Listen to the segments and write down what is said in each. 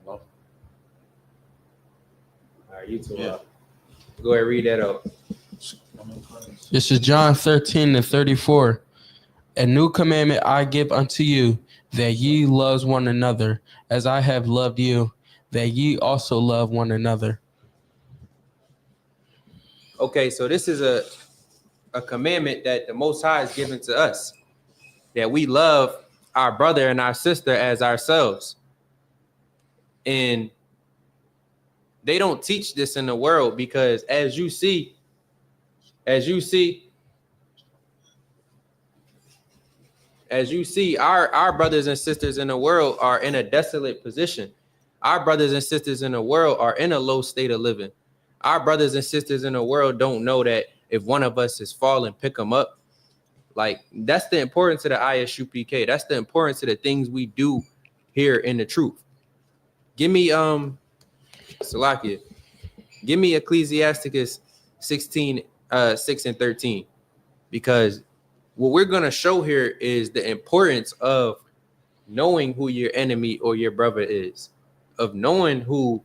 Hello? All right, you two up. Go ahead, read that out. This is John 13:34. A new commandment I give unto you, that ye love one another, as I have loved you, that ye also love one another. Okay, so this is a commandment that the Most High has given to us, that we love our brother and our sister as ourselves. And they don't teach this in the world because as you see, our brothers and sisters in the world are in a desolate position. Our brothers and sisters in the world are in a low state of living. Our brothers and sisters in the world don't know that if one of us is falling, pick them up. Like, that's the importance of the ISUPK. That's the importance of the things we do here in the truth. Give me Salakia. Give me Ecclesiasticus 16, 6 and 13. Because what we're going to show here is the importance of knowing who your enemy or your brother is, of knowing who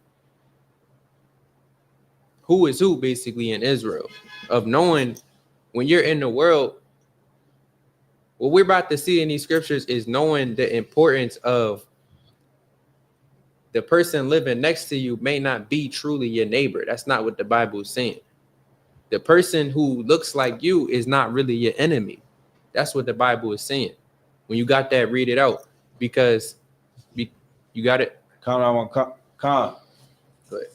is who basically in Israel, of knowing when you're in the world. What we're about to see in these scriptures is knowing the importance of the person living next to you may not be truly your neighbor. That's not what the Bible is saying. The person who looks like you is not really your enemy. That's what the Bible is saying. When you got that, read it out, because you got it. Con. Go ahead.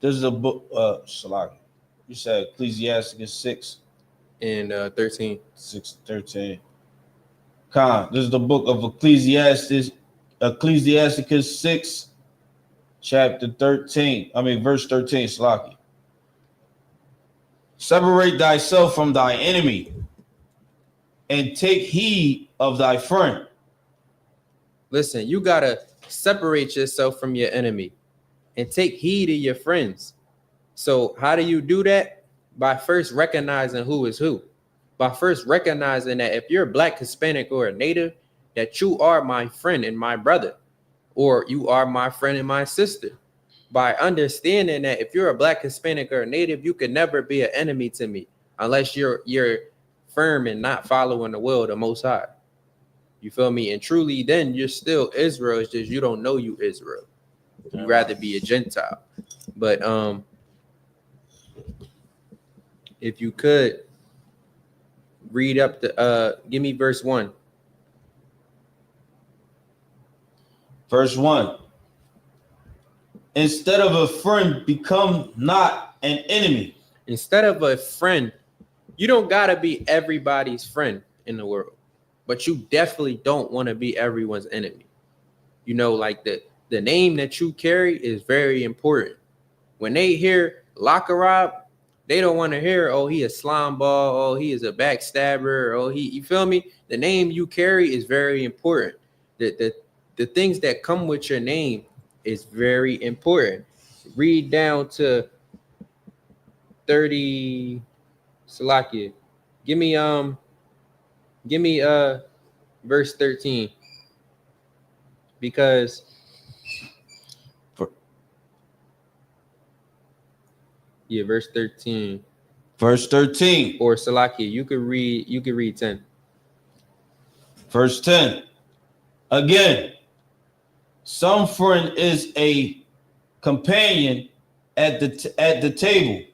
This is a book, Salaki. You said Ecclesiasticus 6 And 13. 6:13. Con. This is the book of Ecclesiasticus 6, chapter 13. Verse 13, Salaki. Separate thyself from thy enemy and take heed of thy friend. Listen, you got to separate yourself from your enemy and take heed of your friends. So how do you do that? By first recognizing who is who. By first recognizing that if you're Black, Hispanic, or a Native, that you are my friend and my brother, or you are my friend and my sister. By understanding that if you're a Black, Hispanic, or a Native, you could never be an enemy to me unless you're firm and not following the will of the Most High. You feel me? And truly, then you're still Israel. It's just you don't know you Israel. You'd rather be a Gentile. But if you could read up give me verse 1. Verse 1. Instead of a friend, become not an enemy. Instead of a friend, you don't gotta be everybody's friend in the world, but you definitely don't want to be everyone's enemy. You know, like the name that you carry is very important. When they hear Laqarab, they don't want to hear, oh, he a slime ball, oh, he is a backstabber, oh, you feel me? The name you carry is very important. The things that come with your name is very important. Read down to 30, Salakia. Give me verse 13. Because verse 13. Verse 13. Or Salakia, you could read 10. Verse 10. Again, some friend is a companion at the table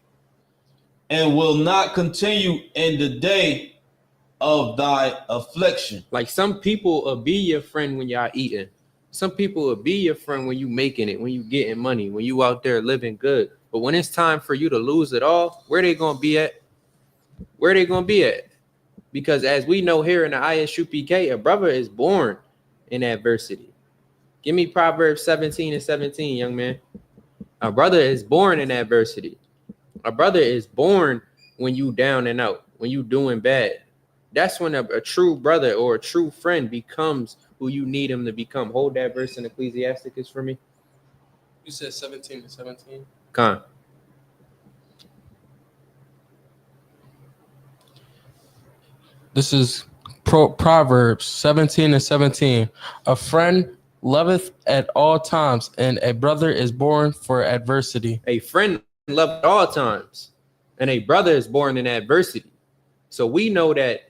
and will not continue in the day of thy affliction. Like, some people will be your friend when y'all eating. Some people will be your friend when you making it, when you getting money, when you out there living good. But when it's time for you to lose it all, where they gonna be at? Where they gonna be at? Because as we know here in the ISUPK, a brother is born in adversity. Give me Proverbs 17 and 17, young man. A brother is born in adversity. A brother is born when you down and out, when you doing bad. That's when a true brother or a true friend becomes who you need him to become. Hold that verse in Ecclesiasticus for me. You said 17 and 17? Con. This is Proverbs 17:17. A friend loveth at all times, and a brother is born for adversity. A friend loved at all times, and a brother is born in adversity. So we know here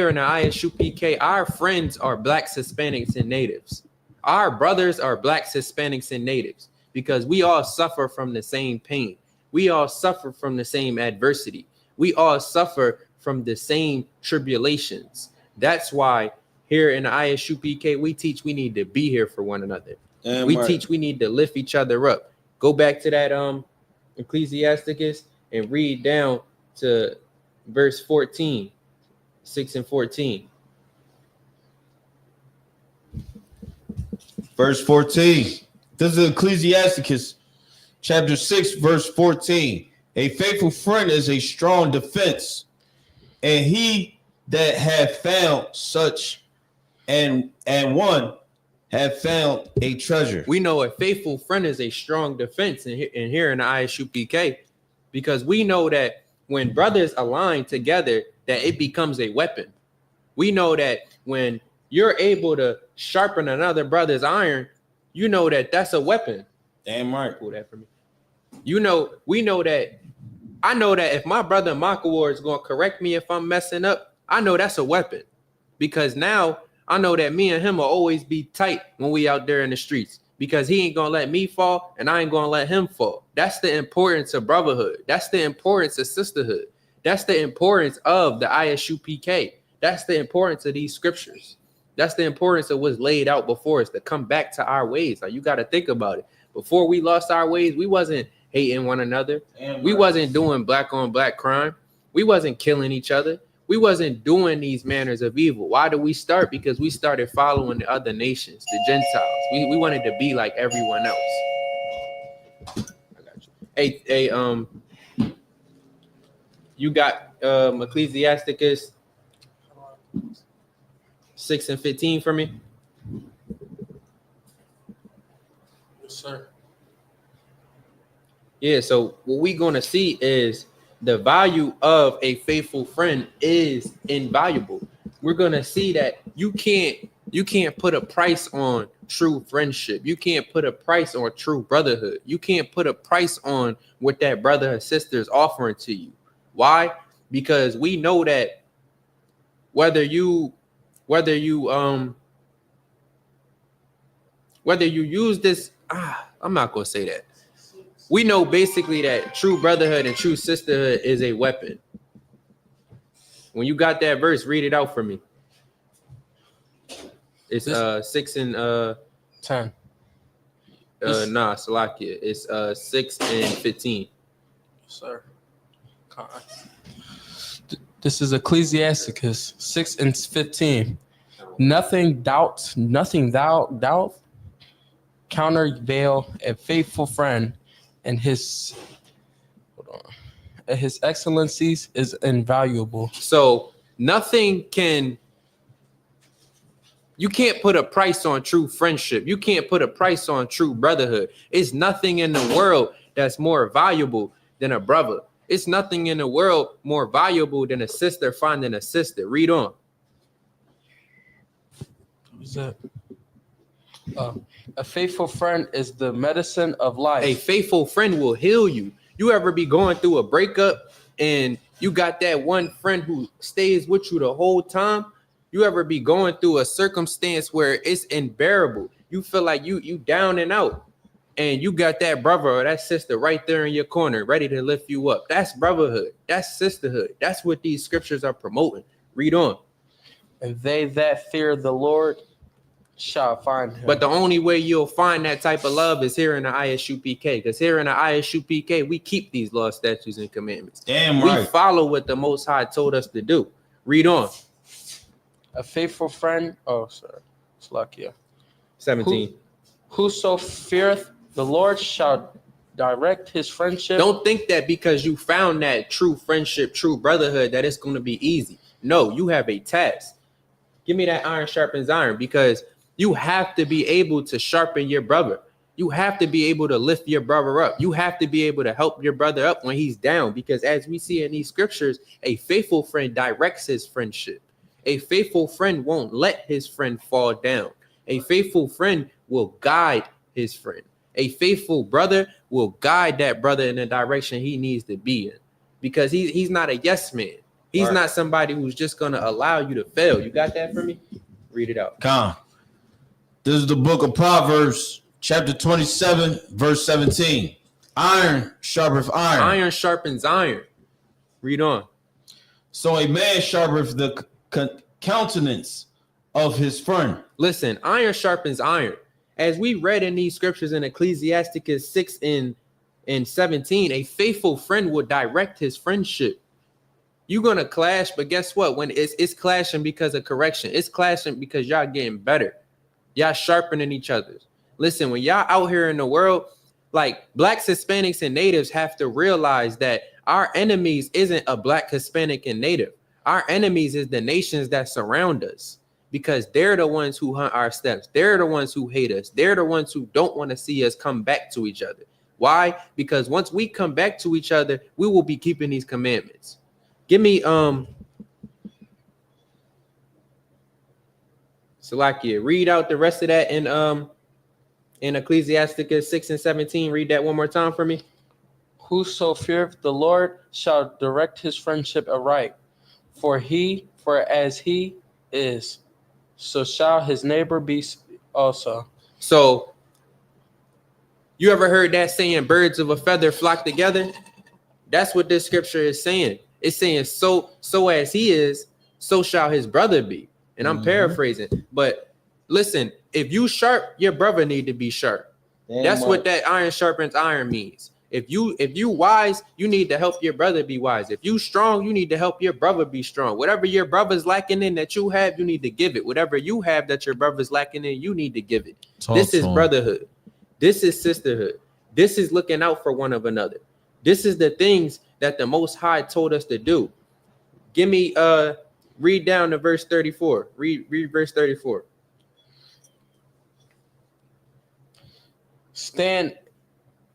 in the ISUPK, our friends are blacks, Hispanics, and natives. Our brothers are blacks, Hispanics, and natives, because we all suffer from the same pain. We all suffer from the same adversity. We all suffer from the same tribulations. That's why here in the ISUPK, we teach we need to be here for one another. We teach we need to lift each other up. Go back to that Ecclesiasticus and read down to verse 14, 6 and 14. Verse 14. This is Ecclesiasticus chapter 6, verse 14. A faithful friend is a strong defense, and he that have found such and one have found a treasure. We know a faithful friend is a strong defense in here in the ISUPK, because we know that when brothers align together, that it becomes a weapon. We know that when you're able to sharpen another brother's iron, you know that that's a weapon. Damn right. Pull that for me. We know that. I know that if my brother Makawar is going to correct me if I'm messing up, I know that's a weapon, because now I know that me and him will always be tight when we out there in the streets, because he ain't going to let me fall and I ain't going to let him fall. That's the importance of brotherhood. That's the importance of sisterhood. That's the importance of the ISUPK. That's the importance of these scriptures. That's the importance of what's laid out before us, to come back to our ways. Like, you got to think about it. Before we lost our ways, we wasn't hating one another. We wasn't doing black on black crime. We wasn't killing each other. We wasn't doing these manners of evil. Why did we start? Because we started following the other nations, the Gentiles. We wanted to be like everyone else. I got you. Hey, you got Ecclesiasticus 6 and 15 for me? Yes, sir. Yeah, so what we're going to see is the value of a faithful friend is invaluable. We're going to see that you can't put a price on true friendship. You can't put a price on true brotherhood. You can't put a price on what that brother or sister is offering to you. Why? Because we know that whether you use this, I'm not going to say that. We know basically that true brotherhood and true sisterhood is a weapon. When you got that verse, read it out for me. It's 6 and 10. Salakia. It's 6 and 15. Sir. This is Ecclesiasticus 6 and 15. Nothing thou countervail a faithful friend, and his excellencies is invaluable. So you can't put a price on true friendship. You can't put a price on true brotherhood. It's nothing in the world that's more valuable than a brother. It's nothing in the world more valuable than a sister finding a sister. Read on. Who's that? A faithful friend is the medicine of life. A faithful friend will heal you. You ever be going through a breakup and you got that one friend who stays with you the whole time? You ever be going through a circumstance where it's unbearable? You feel like you down and out, and you got that brother or that sister right there in your corner, ready to lift you up. That's brotherhood. That's sisterhood. That's what these scriptures are promoting. Read on. And they that fear the Lord shall find him. But the only way you'll find that type of love is here in the ISUPK, because here in the ISUPK, we keep these laws, statutes, and commandments. Damn right. We follow what the Most High told us to do. Read on. A faithful friend. Oh, sorry. It's lucky. 17. Whoso feareth the Lord shall direct his friendship. Don't think that because you found that true friendship, true brotherhood, that it's going to be easy. No, you have a task. Give me that iron sharpens iron, because you have to be able to sharpen your brother. You have to be able to lift your brother up. You have to be able to help your brother up when he's down, because as we see in these scriptures, a faithful friend directs his friendship. A faithful friend won't let his friend fall down. A faithful friend will guide his friend. A faithful brother will guide that brother in the direction he needs to be in, because he's not a yes man. He's Right. not somebody who's just going to allow you to fail. You got that for me? Read it out. Con. This is the book of Proverbs, chapter 27, verse 17. Iron sharpeneth iron. Iron sharpens iron. Read on. So a man sharpeneth the countenance of his friend. Listen, iron sharpens iron. As we read in these scriptures in Ecclesiasticus 6 and 17, a faithful friend will direct his friendship. You're going to clash, but guess what? When it's clashing because of correction. It's clashing because y'all getting better. Y'all sharpening each other. Listen, when y'all out here in the world, like blacks, Hispanics, and natives have to realize that our enemies isn't a black, Hispanic, and native. Our enemies is the nations that surround us, because they're the ones who hunt our steps. They're the ones who hate us. They're the ones who don't want to see us come back to each other. Why? Because once we come back to each other, we will be keeping these commandments. Give me Salakia, read out the rest of that in Ecclesiasticus 6 and 17. Read that one more time for me. Whoso feareth the Lord shall direct his friendship aright. For as he is, so shall his neighbor be also. So, you ever heard that saying, birds of a feather flock together? That's what this scripture is saying. It's saying, so as he is, so shall his brother be. And I'm paraphrasing. But listen, if you sharp, your brother need to be sharp. That's what that iron sharpens iron means. If you wise, you need to help your brother be wise. If you strong, you need to help your brother be strong. Whatever your brother's lacking in that you have, you need to give it. Whatever you have that your brother's lacking in, you need to give it. This is brotherhood. This is sisterhood. This is looking out for one of another. This is the things that the Most High told us to do. Give me read down to verse 34. Read verse 34. Stand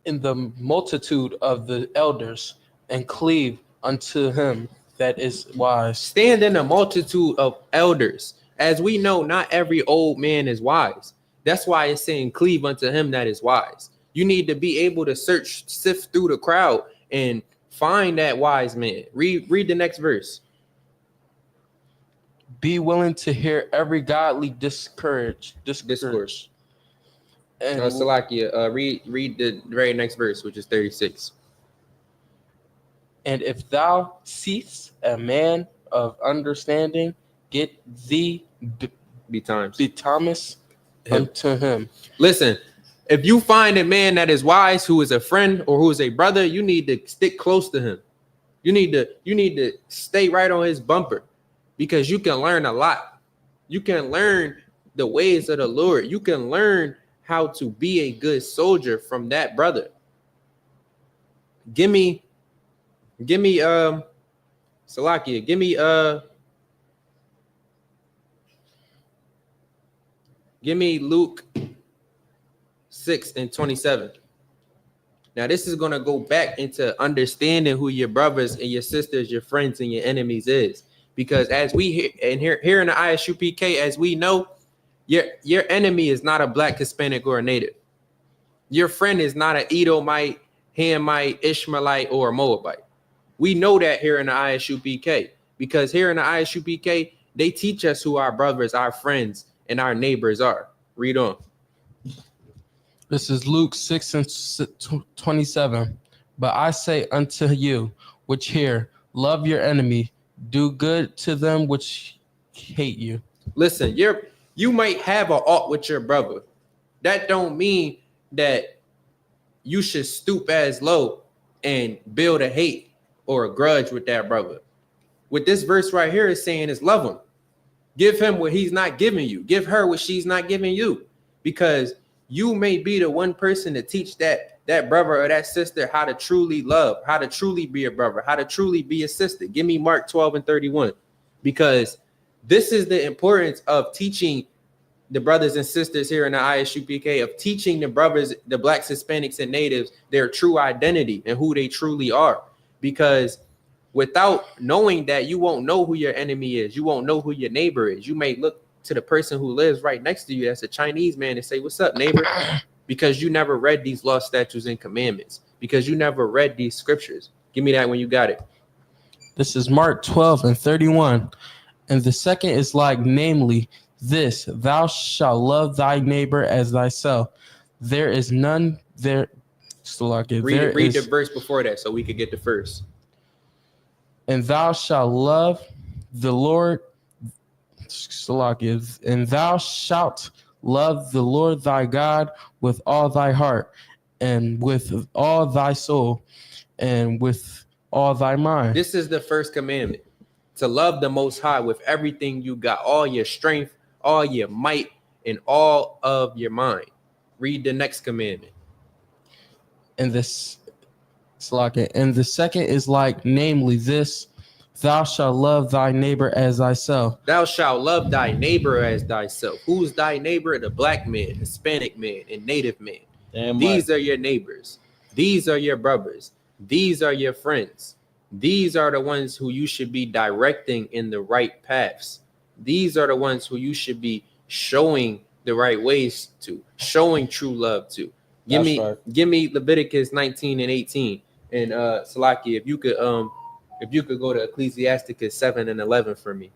in the multitude of the elders and cleave unto him that is wise. Stand in a multitude of elders. As we know, not every old man is wise. That's why it's saying cleave unto him that is wise. You need to be able to sift through the crowd and find that wise man. Read the next verse. Be willing to hear every godly discourse. And Salakia, read the very next verse, which is 36. And if thou seest a man of understanding, get thee Thomas unto him. Listen, if you find a man that is wise, who is a friend or who is a brother, you need to stick close to him. You need to stay right on his bumper, because you can learn a lot. You can learn the ways of the Lord. You can learn how to be a good soldier from that brother. Give me Salakia, give me Luke 6 and 27. Now, this is going to go back into understanding who your brothers and your sisters, your friends and your enemies is. Because as we here in the ISUPK, as we know, your enemy is not a black, Hispanic, or a native. Your friend is not an Edomite, Hamite, Ishmaelite, or a Moabite. We know that here in the ISUPK, because here in the ISUPK, they teach us who our brothers, our friends, and our neighbors are. Read on. This is Luke 6 and 27. But I say unto you, which hear, love your enemy, do good to them which hate you. Listen, you might have an ought with your brother. That don't mean that you should stoop as low and build a hate or a grudge with that brother. What this verse right here is saying is love him. Give him what he's not giving you. Give her what she's not giving you. Because you may be the one person to teach that brother or that sister how to truly love, how to truly be a brother, how to truly be a sister. Give me Mark 12 and 31. Because this is the importance of teaching the brothers and sisters here in the ISUPK, of teaching the brothers, the blacks, Hispanics, and natives, their true identity and who they truly are. Because without knowing that, you won't know who your enemy is. You won't know who your neighbor is. You may look to the person who lives right next to you that's a Chinese man and say, "What's up, neighbor?" Because you never read these laws, statutes, and commandments. Because you never read these scriptures. Give me that when you got it. This is Mark 12:31. And the second is like, namely, this, thou shalt love thy neighbor as thyself. There is none there. Read the verse before that so we could get the first. And thou shalt love the Lord. And thou shalt love the Lord thy God with all thy heart, and with all thy soul, and with all thy mind. This is the first commandment. To love the Most High with everything you got, all your strength, all your might, and all of your mind. Read the next commandment. And the second is like, namely, this, thou shalt love thy neighbor as thyself. Thou shalt love thy neighbor as thyself. Who's thy neighbor? The black man, Hispanic man, and native man. These are your neighbors. These are your brothers. These are your friends. These are the ones who you should be directing in the right paths. These are the ones who you should be showing the right ways to, showing true love to. Give me Leviticus 19:18. And Salaki, if you could go to Ecclesiasticus 7:11 for me.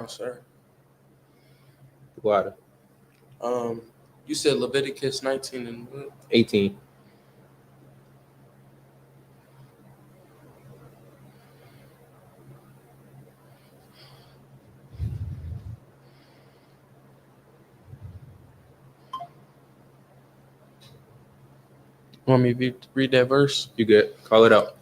Sir. Water. You said Leviticus 19:18. Want me to read that verse? You good? Call it out.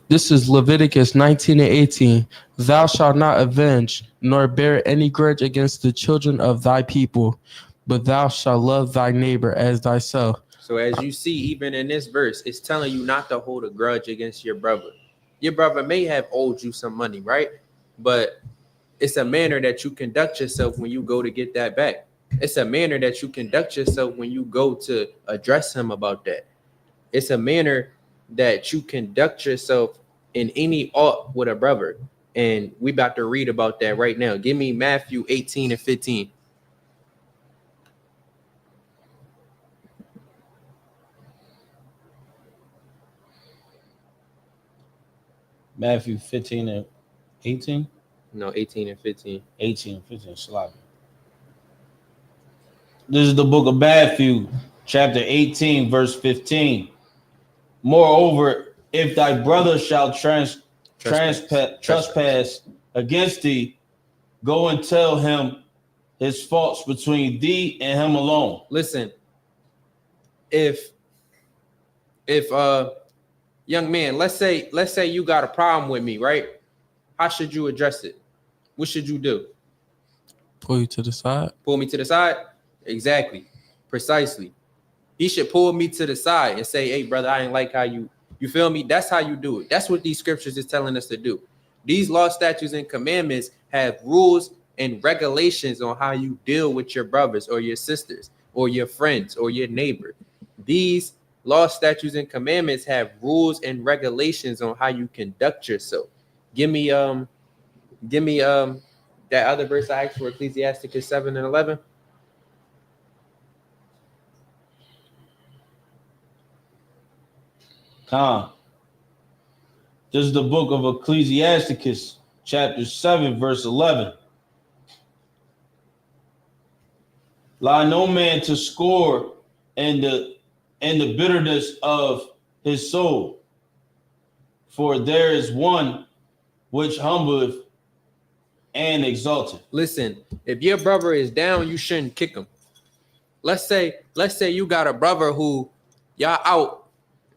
This is Leviticus 19:18. Thou shalt not avenge, nor bear any grudge against the children of thy people, but thou shalt love thy neighbor as thyself. So as you see, even in this verse, it's telling you not to hold a grudge against your brother. Your brother may have owed you some money, right? But it's a manner that you conduct yourself when you go to get that back. It's a manner that you conduct yourself when you go to address him about that. It's a manner that you conduct yourself in any ought with a brother. And we about to read about that right now. Give me Matthew 18:15. Matthew 15:18? No, 18:15. 18:15. Slack. This is the book of Matthew, chapter 18, verse 15. Moreover, if thy brother shall trespass against thee, go and tell him his faults between thee and him alone. Listen, if young man, let's say you got a problem with me, right? How should you address it? What should you do? Pull you to the side. Pull me to the side? Exactly. Precisely. He should pull me to the side and say, "Hey, brother, I ain't like how you feel me?" That's how you do it. That's what these scriptures is telling us to do. These law, statutes, and commandments have rules and regulations on how you deal with your brothers or your sisters or your friends or your neighbor. These law, statutes, and commandments have rules and regulations on how you conduct yourself. Give me that other verse I asked for, Ecclesiasticus 7:11. This is the book of Ecclesiasticus, chapter 7, verse 11. Lie no man to score in the bitterness of his soul, for there is one which humbleth and exalteth. Listen, if your brother is down, you shouldn't kick him. Let's say you got a brother who y'all out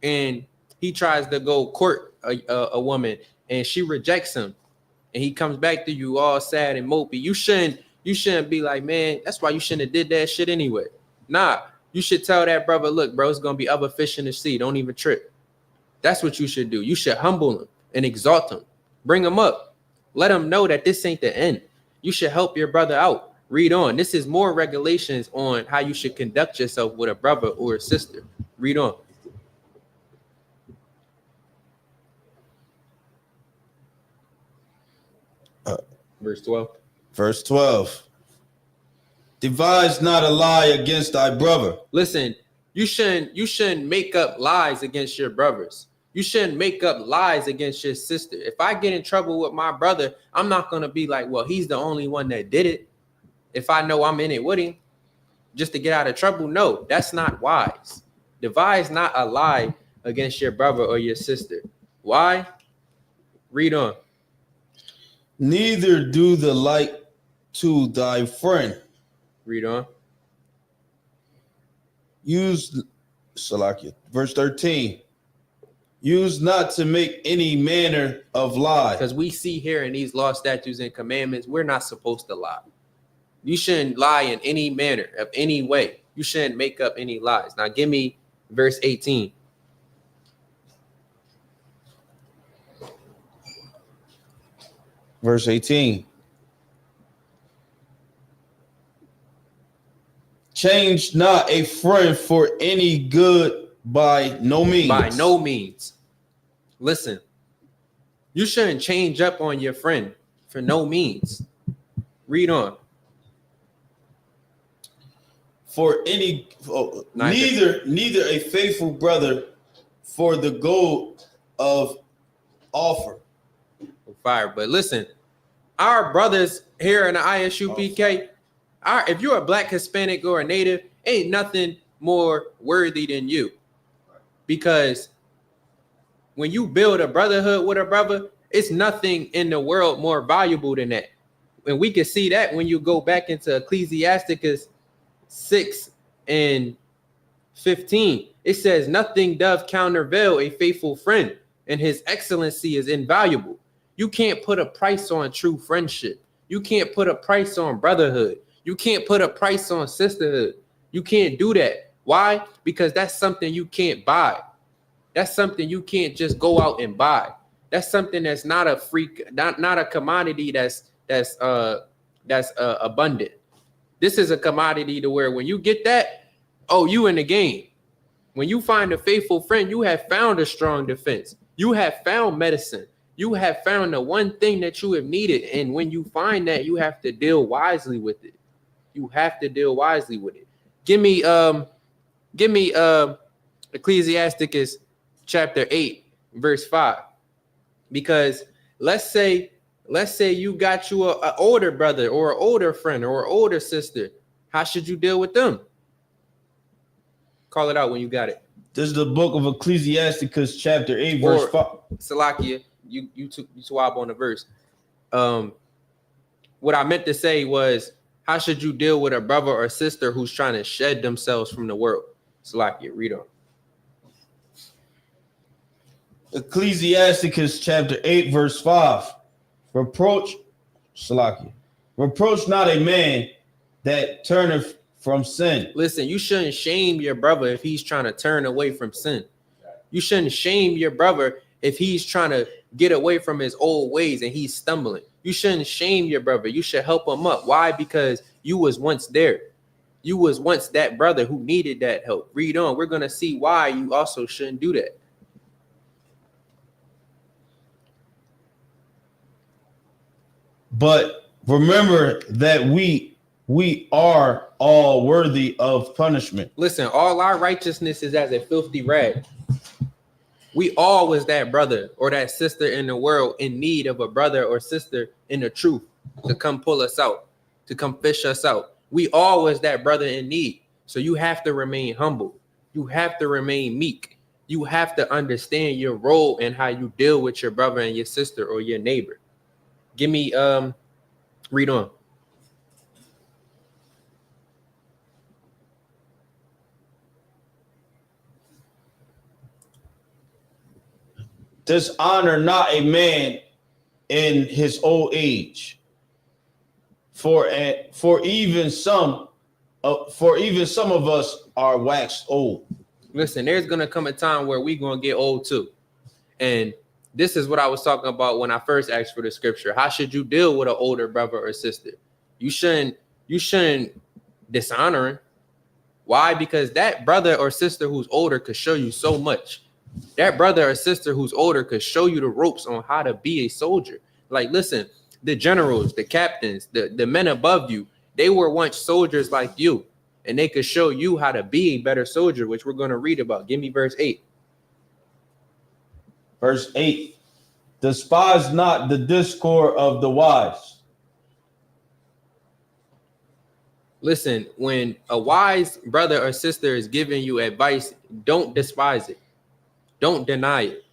and he tries to go court a woman and she rejects him and he comes back to you all sad and mopey. You shouldn't be like, "Man, that's why you shouldn't have did that shit anyway." Nah, you should tell that brother, "Look, bro, it's gonna be other fish in the sea. Don't even trip." That's what you should do. You should humble him and exalt him. Bring him up. Let him know that this ain't the end. You should help your brother out. Read on. This is more regulations on how you should conduct yourself with a brother or a sister. Read on. Verse 12. Verse 12. Devise not a lie against thy brother. Listen, you shouldn't make up lies against your brothers. You shouldn't make up lies against your sister. If I get in trouble with my brother, I'm not going to be like, well, he's the only one that did it. If I know I'm in it with him just to get out of trouble, no, that's not wise. Devise not a lie against your brother or your sister. Why? Read on. Neither do the like to thy friend. Read on. Use, Salakia, verse 13. Use not to make any manner of lie. Because we see here in these law, statutes, and commandments, we're not supposed to lie. You shouldn't lie in any manner, of any way. You shouldn't make up any lies. Now give me verse 18. Verse 18. Change not a friend for any good by no means. By no means. Listen, you shouldn't change up on your friend for no means. Read on. For any, neither a faithful brother for the gold of offer. Fire. But listen, our brothers here in the ISUPK, if you're a black, Hispanic, or a native, ain't nothing more worthy than you. Because when you build a brotherhood with a brother, it's nothing in the world more valuable than that. And we can see that when you go back into Ecclesiasticus 6 and 15. It says, nothing doth countervail a faithful friend, and his excellency is invaluable. You can't put a price on true friendship. You can't put a price on brotherhood. You can't put a price on sisterhood. You can't do that. Why? Because that's something you can't buy. That's something you can't just go out and buy. That's something that's not a free, not a commodity that's abundant. This is a commodity to where when you get that, oh, you in the game. When you find a faithful friend, you have found a strong defense. You have found medicine. You have found the one thing that you have needed. And when you find that, you have to deal wisely with it. You have to deal wisely with it. Give me Ecclesiasticus chapter 8, verse 5. Because let's say you got you an older brother or an older friend or an older sister. How should you deal with them? Call it out when you got it. This is the book of Ecclesiasticus chapter 8, verse 5. Salakia, you swab on the verse. What I meant to say was, how should you deal with a brother or sister who's trying to shed themselves from the world? Salakia, read on. Ecclesiasticus chapter 8, verse 5. Reproach not a man that turneth from sin. Listen, you shouldn't shame your brother if he's trying to turn away from sin. You shouldn't shame your brother if he's trying to get away from his old ways and he's stumbling. You shouldn't shame your brother. You should help him up. Why? Because you was once there. You was once that brother who needed that help. Read on. We're going to see why you also shouldn't do that. But remember that we are all worthy of punishment. Listen, all our righteousness is as a filthy rag. We all was that brother or that sister in the world in need of a brother or sister in the truth to come pull us out, to come fish us out. We all was that brother in need. So you have to remain humble. You have to remain meek. You have to understand your role and how you deal with your brother and your sister or your neighbor. Give me, read on. Dishonor not a man in his old age, for even some of us are waxed old. Listen, there's gonna come a time where we're gonna get old too, and this is what I was talking about when I first asked for the scripture. How should you deal with an older brother or sister? You shouldn't dishonor him. Why? Because that brother or sister who's older could show you so much. That brother or sister who's older could show you the ropes on how to be a soldier. Like, listen, the generals, the captains, the men above you, they were once soldiers like you, and they could show you how to be a better soldier, which we're going to read about. Give me verse 8. Verse 8. Despise not the discord of the wise. Listen, when a wise brother or sister is giving you advice, don't despise it. Don't deny it.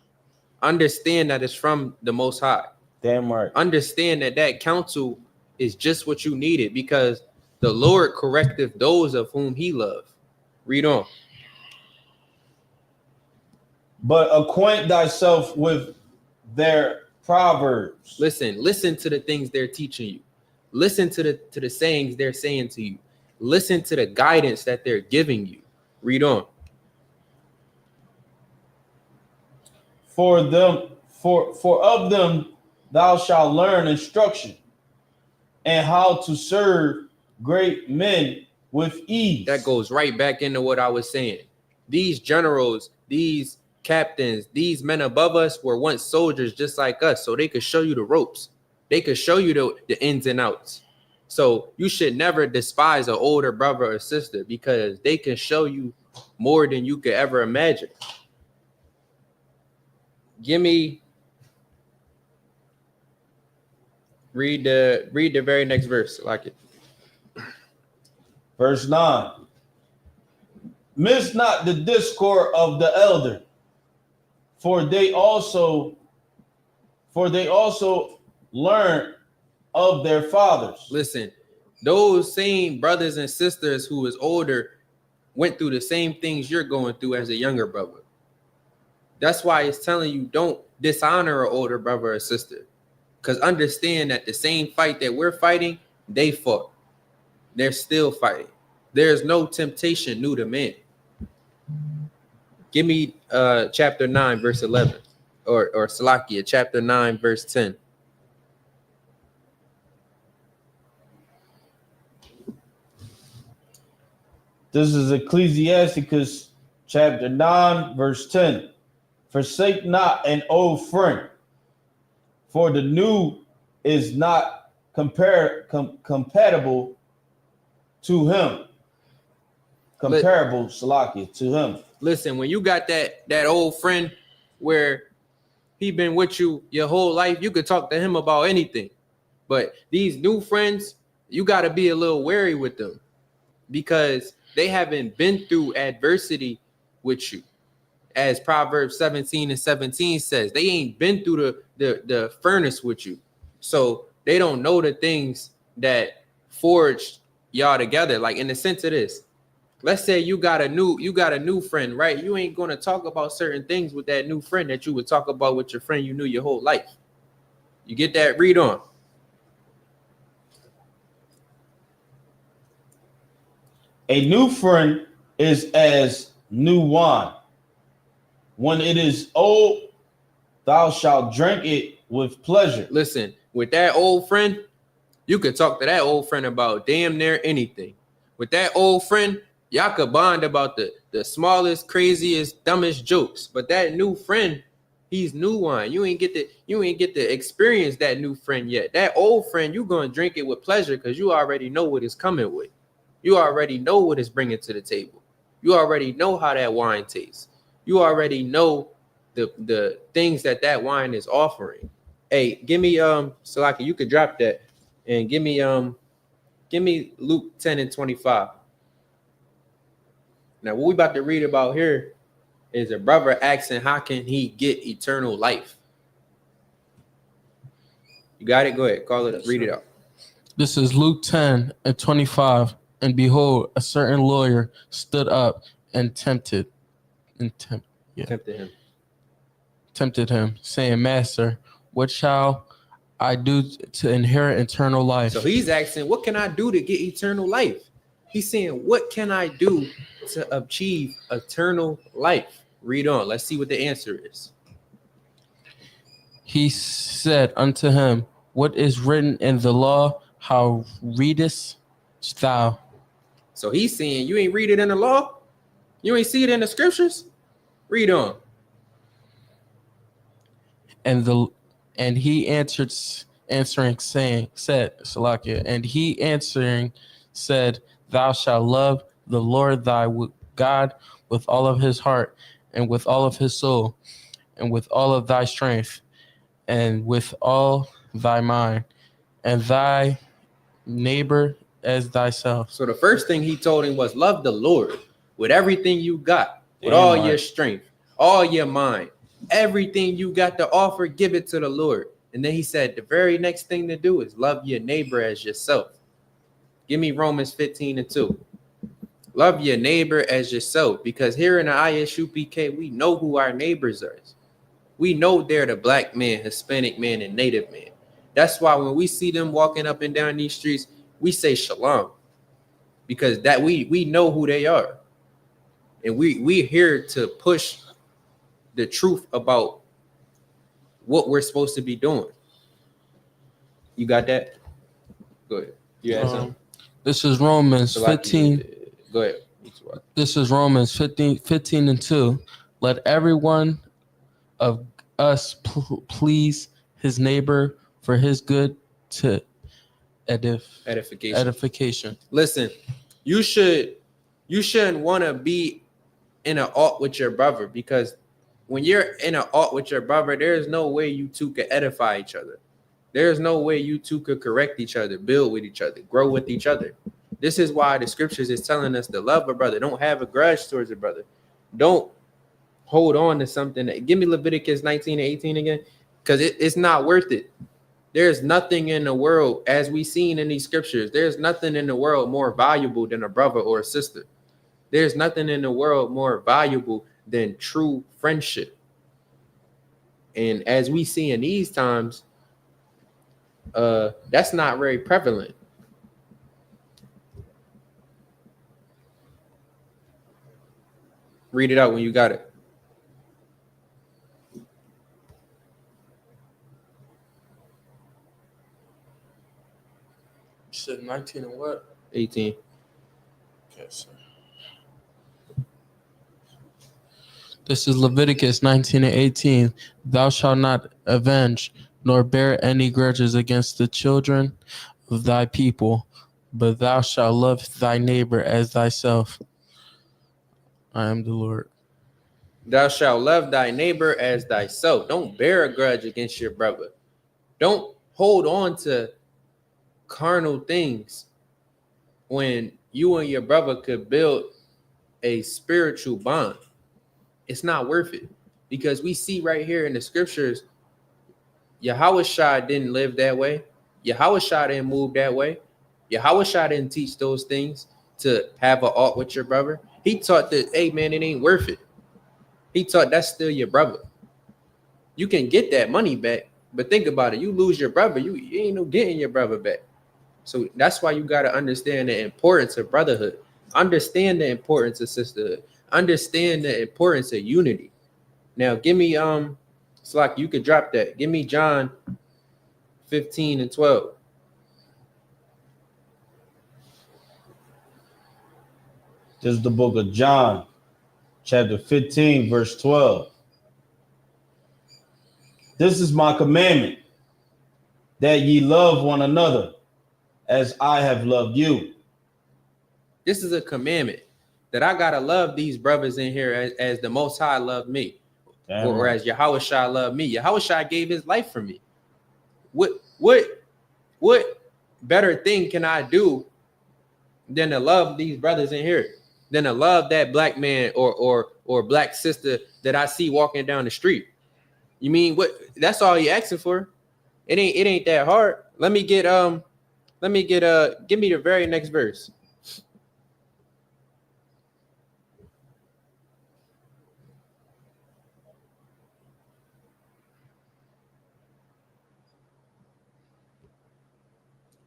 Understand that it's from the Most High. Damn right. Understand that counsel is just what you needed, because the Lord correcteth those of whom he loved. Read on. But acquaint thyself with their proverbs. Listen to the things they're teaching you. Listen to the sayings they're saying to you. Listen to the guidance that they're giving you. Read on. For of them thou shalt learn instruction, and how to serve great men with ease. That goes right back into what I was saying. These generals, these captains, these men above us were once soldiers just like us, so they could show you the ropes. They could show you the ins and outs. So you should never despise an older brother or sister, because they can show you more than you could ever imagine. Read the very next verse. I like it. Verse 9. Miss not the discord of the elder, for they also learn of their fathers. Listen, those same brothers and sisters who is older went through the same things you're going through as a younger brother. That's why it's telling you, don't dishonor an older brother or sister, because understand that the same fight that we're fighting, they fought. They're still fighting. There's no temptation new to man. Give me chapter 9, verse 11, or Salakia, chapter 9, verse 10. This is Ecclesiasticus chapter 9, verse 10. Forsake not an old friend, for the new is not compatible to him. Comparable, Salakia, to him. Listen, when you got that old friend where he been with you your whole life, you could talk to him about anything. But these new friends, you got to be a little wary with them, because they haven't been through adversity with you. As Proverbs 17:17 says, they ain't been through the furnace with you. So they don't know the things that forged y'all together. Like, in the sense of this, let's say you got a new friend, right? You ain't going to talk about certain things with that new friend that you would talk about with your friend you knew your whole life. You get that? Read on. A new friend is as new wine. When it is old, thou shalt drink it with pleasure. Listen, with that old friend, you could talk to that old friend about damn near anything. With that old friend, y'all could bond about the smallest, craziest, dumbest jokes. But that new friend, he's new wine. You ain't get to experience that new friend yet. That old friend, you gonna drink it with pleasure, because you already know what it's coming with. You already know what it's bringing to the table. You already know how that wine tastes. You already know the things that wine is offering. Hey, give me Salaki, you could drop that, and give me Luke 10:25. Now, what we about to read about here is a brother asking, how can he get eternal life? You got it? Go ahead, call it up, read it out. This is Luke 10:25. And behold, a certain lawyer stood up and tempted him, saying, Master, what shall I do to inherit eternal life? So he's asking, what can I do to get eternal life? He's saying, what can I do to achieve eternal life? Read on. Let's see what the answer is. He said unto him, what is written in the law? How readest thou? So he's saying, you ain't read it in the law? You ain't see it in the scriptures? Read on. And he answered, answering said, Salakia, and he answering said, Thou shalt love the Lord thy God with all of his heart, and with all of his soul, and with all of thy strength, and with all thy mind, and thy neighbor as thyself. So the first thing he told him was love the Lord with everything you got, with Damn all right. your strength, all your mind, everything you got to offer, give it to the Lord. And then he said the very next thing to do is love your neighbor as yourself. Give me Romans 15:2. Love your neighbor as yourself, because here in the ISUPK, we know who our neighbors are. We know they're the black man, Hispanic man, and native man. That's why when we see them walking up and down these streets, we say shalom, because that we know who they are. And we're here to push the truth about what we're supposed to be doing. You got that? Go ahead. You had something? This is Romans So like 15. Go ahead. This is Romans 15:2. Let everyone of us please his neighbor for his good to edification. Listen, you shouldn't want to be in an alt with your brother, because when you're in an alt with your brother, there's no way you two could edify each other. There's no way you two could correct each other, build with each other, grow with each other. This is why the scriptures is telling us to love a brother. Don't have a grudge towards a brother. Don't hold on to something. Give me Leviticus 19:18 again, because it's not worth it. There's nothing in the world, as we seen in these scriptures, there's nothing in the world more valuable than a brother or a sister. There's nothing in the world more valuable than true friendship. And as we see in these times, that's not very prevalent. Read it out when you got it. You said 19 and what? 18. Okay, sir. This is Leviticus 19:18. Thou shalt not avenge nor bear any grudges against the children of thy people, but thou shalt love thy neighbor as thyself. I am the Lord. Thou shalt love thy neighbor as thyself. Don't bear a grudge against your brother. Don't hold on to carnal things when you and your brother could build a spiritual bond. It's not worth it, because we see right here in the scriptures, Yahushua didn't live that way. Yahushua didn't move that way. Yahushua didn't teach those things to have an alt with your brother. He taught that, hey man, it ain't worth it. He taught that's still your brother. You can get that money back, but think about it. You lose your brother, you ain't no getting your brother back. So that's why you got to understand the importance of brotherhood. Understand the importance of sisterhood. Understand the importance of unity. Now, give me Slack, you could drop that. Give me John 15:12. This is the book of John, chapter 15, verse 12. This is my commandment, that ye love one another as I have loved you. This is a commandment that I gotta love these brothers in here as the Most High loved me, or as Yahushua loved me. Yahushua gave his life for me. What better thing can I do than to love these brothers in here, than to love that black man or black sister that I see walking down the street? You mean what? That's all you asking for? It ain't that hard. Give me the very next verse.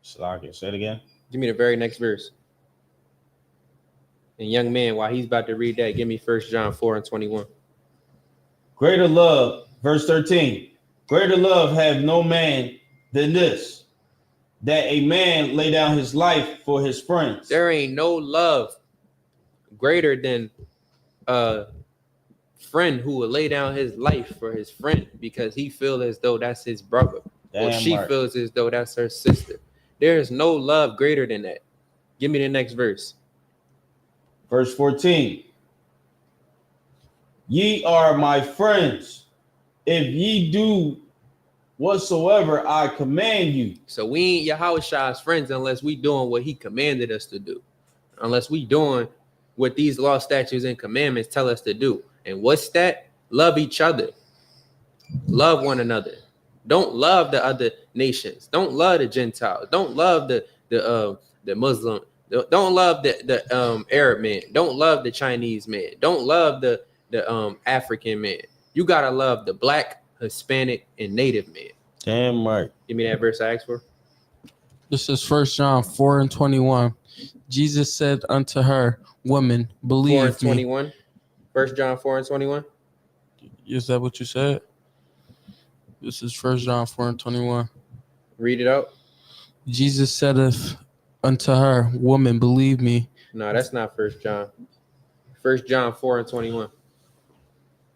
Slack, say it again. Give me the very next verse. And young man, while he's about to read that, give me 1 John 4:21. Greater love, verse 13. Greater love have no man than this, that a man lay down his life for his friends. There ain't no love greater than a friend who will lay down his life for his friend, because he feels as though that's his brother. or she feels as though that's her sister. There is no love greater than that. Give me the next verse. Verse 14. Ye are my friends if ye do whatsoever I command you. So we ain't Yahushua's friends unless we doing what he commanded us to do. Unless we doing what these law, statutes, and commandments tell us to do. And what's that? Love each other. Love one another. Don't love the other nations. Don't love the Gentiles. Don't love the Muslim. Don't love the Arab man. Don't love the Chinese man. Don't love the African man. You gotta love the Black, Hispanic, and Native man. Damn right. Give me that verse I asked for. This is 1 John 4:21. Jesus said unto her, Woman, believe 4:21. me. 1 John 4:21. Is that what you said? This is 1 John 4:21. Read it out. Jesus saith unto her, Woman, believe me. No, that's not 1 John. 1 John 4:21.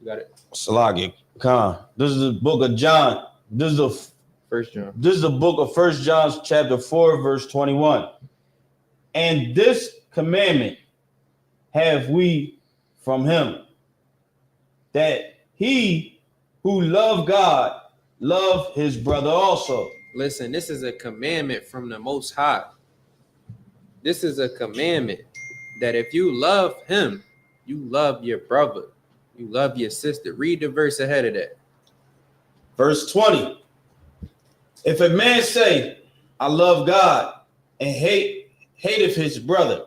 You got it. Salagi Khan. This is the book of John. This is 1 John. This is the book of 1 John chapter 4, verse 21. And this commandment have we from him, that he who love God love his brother also. Listen, this is a commandment from the Most High. This is a commandment that if you love him, you love your brother, you love your sister. Read the verse ahead of that. Verse 20. If a man say, I love God, and hateth his brother,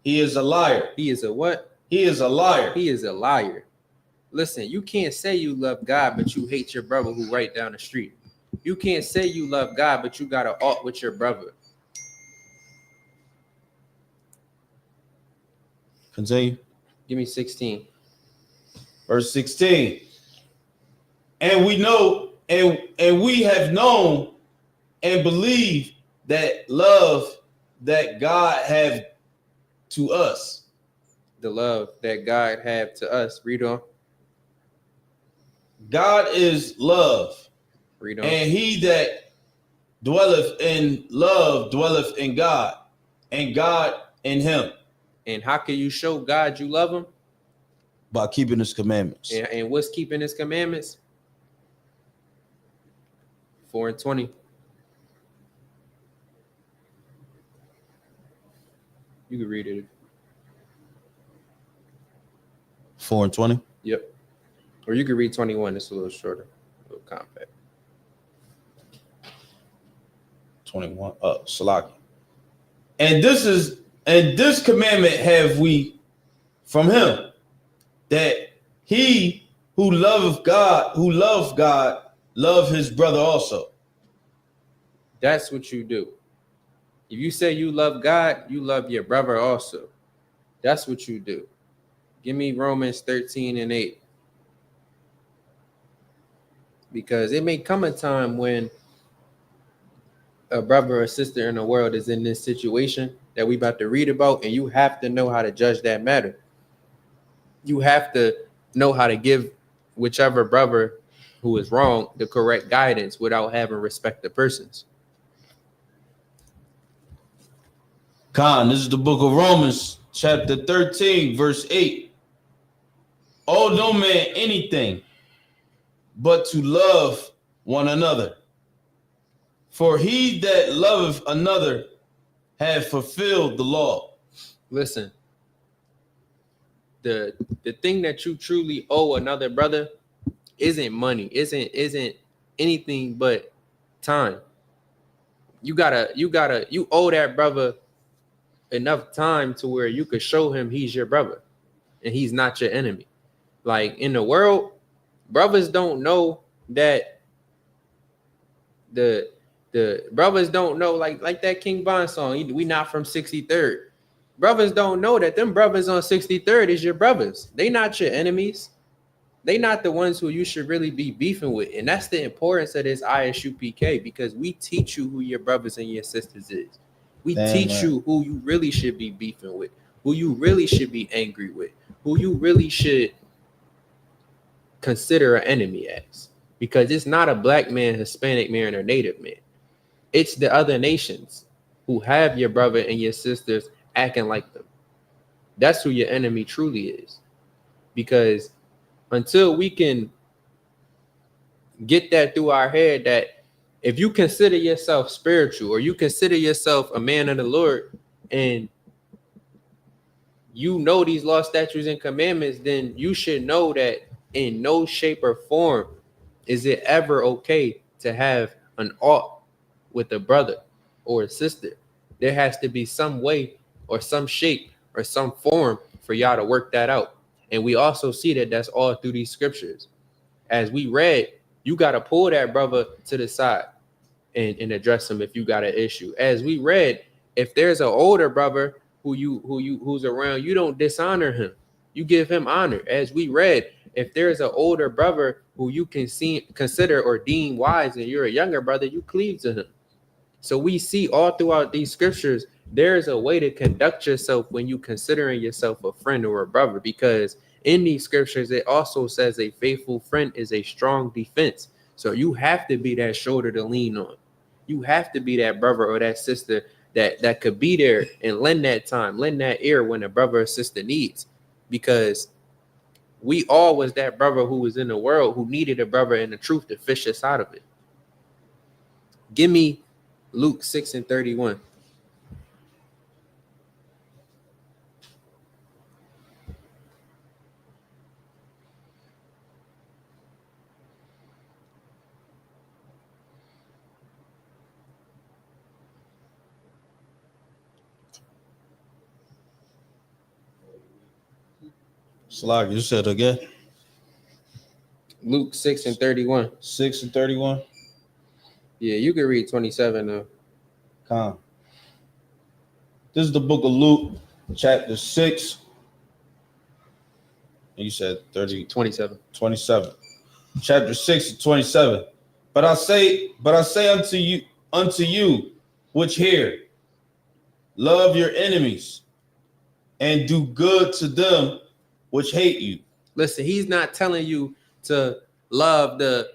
he is a liar. He is a what? He is a liar. He is a liar. Listen, you can't say you love God, but you hate your brother who right down the street. You can't say you love God, but you got to ought with your brother. Continue. Give me 16. Verse 16. And we know, and we have known and believe that love that God have to us. The love that God have to us. Read on. God is love. Read on. And he that dwelleth in love dwelleth in God, and God in him. And how can you show God you love him? By keeping his commandments. And what's keeping his commandments? 4:20. You can read it. 4:20. Yep. Or you can read 21. It's a little shorter, a little compact. 21. Salaki. And this commandment have we from him, that he who loveth God, love his brother also. That's what you do. If you say you love God, you love your brother also. That's what you do. Give me Romans 13:8. Because it may come a time when a brother or sister in the world is in this situation that we about to read about, and you have to know how to judge that matter. You have to know how to give whichever brother who is wrong the correct guidance without having respect to persons. Khan, this is the book of Romans, chapter 13, verse 8. Owe no man anything but to love one another. For he that loveth another hath fulfilled the law. Listen, the thing that you truly owe another brother isn't money, isn't anything but time. You owe that brother enough time to where you could show him he's your brother and he's not your enemy. Like in the world, brothers don't know that the brothers don't know, like that King Von song, we not from 63rd. Brothers don't know that them brothers on 63rd is your brothers. They not your enemies. They not the ones who you should really be beefing with. And that's the importance of this ISUPK, because we teach you who your brothers and your sisters is. We teach you who you really should be beefing with, who you really should be angry with, who you really should consider an enemy as. because it's not a black man, Hispanic man, or Native man. It's the other nations who have your brother and your sisters acting like them. That's who your enemy truly is. Because until we can get that through our head, that if you consider yourself spiritual or you consider yourself a man of the Lord and you know these laws, statutes, and commandments, then you should know that in no shape or form is it ever okay to have an ought with a brother or a sister. There has to be some way or some shape or some form for y'all to work that out. And we also see that that's all through these scriptures. As we read, you got to pull that brother to the side and address him if you got an issue. As we read, if there's an older brother who's around, you don't dishonor him. You give him honor. As we read, if there's an older brother who you can consider or deem wise, and you're a younger brother, you cleave to him. So we see all throughout these scriptures, there's a way to conduct yourself when you considering yourself a friend or a brother, because in these scriptures, it also says a faithful friend is a strong defense. So you have to be that shoulder to lean on. You have to be that brother or that sister that could be there and lend that time, lend that ear when a brother or sister needs. Because we all was that brother who was in the world who needed a brother in the truth to fish us out of it. Give me Luke 6:31. Slag, you said again? Luke 6:31. 6:31. Yeah, you can read 27 though. Come. This is the book of Luke, chapter 6. And you said 27. 27. Chapter 6:27. But I say unto you which hear, love your enemies and do good to them which hate you. Listen, he's not telling you to love the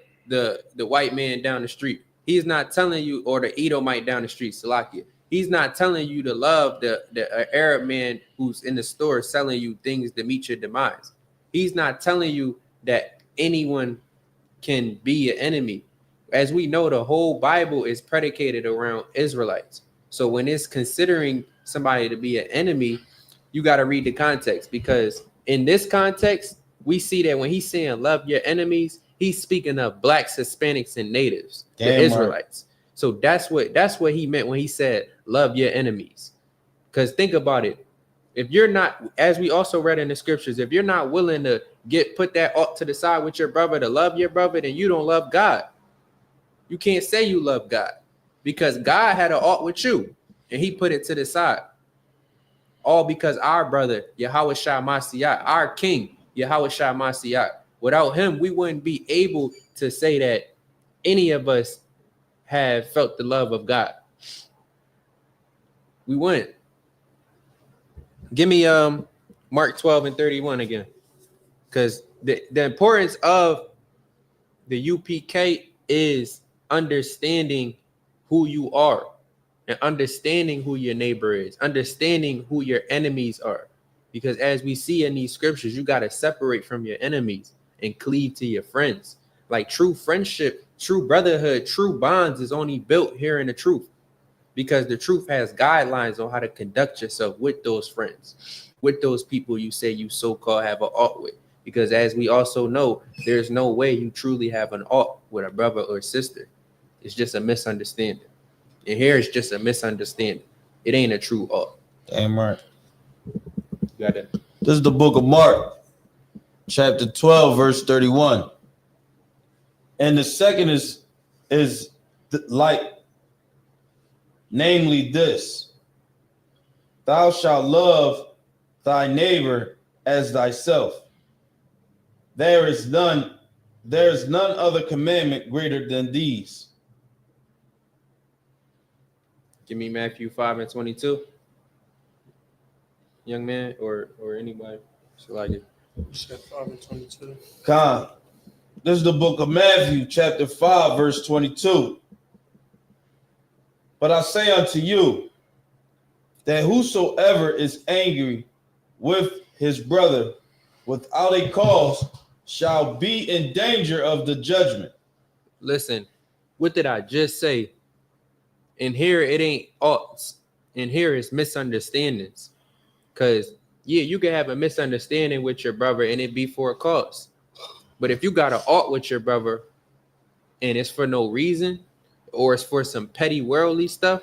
white man down the street. He's not telling you, or the Edomite down the street, Salakia. He's not telling you to love the Arab man who's in the store selling you things to meet your demise. He's not telling you that anyone can be an enemy. As we know, the whole Bible is predicated around Israelites. So when it's considering somebody to be an enemy, you got to read the context, because in this context, we see that when he's saying love your enemies, he's speaking of blacks, Hispanics, and natives, the Israelites. Right. So that's what he meant when he said love your enemies. Because think about it. If you're not, as we also read in the scriptures, if you're not willing to put that ought to the side with your brother, to love your brother, then you don't love God. You can't say you love God, because God had an ought with you and he put it to the side. All because our brother, Yahweh Shai Mashiach, our king, Yahweh Shai Mashiach, without him, we wouldn't be able to say that any of us have felt the love of God. We wouldn't. Give me Mark 12:31 again. Because the importance of the UPK is understanding who you are and understanding who your neighbor is, understanding who your enemies are. Because as we see in these scriptures, you got to separate from your enemies and cleave to your friends. Like true friendship, true brotherhood, true bonds is only built here in the truth, because the truth has guidelines on how to conduct yourself with those friends, with those people you say you so-called have an ought with. Because as we also know, there's no way you truly have an ought with a brother or sister. It's just a misunderstanding. And here it's just a misunderstanding. It ain't a true ought. Damn right. Got it. This is the book of Mark, chapter 12, verse 31. And the second is like, namely this: thou shalt love thy neighbor as thyself. There is none other commandment greater than these. Give me Matthew 5:22. Young man or anybody. So like it. 5:22. Con. This is the book of Matthew, chapter 5, verse 22. But I say unto you that whosoever is angry with his brother without a cause shall be in danger of the judgment. Listen, what did I just say? And here it ain't oughts. And here is misunderstandings. Because, yeah, you can have a misunderstanding with your brother and it be for a cause. But if you got an ought with your brother and it's for no reason, or it's for some petty worldly stuff,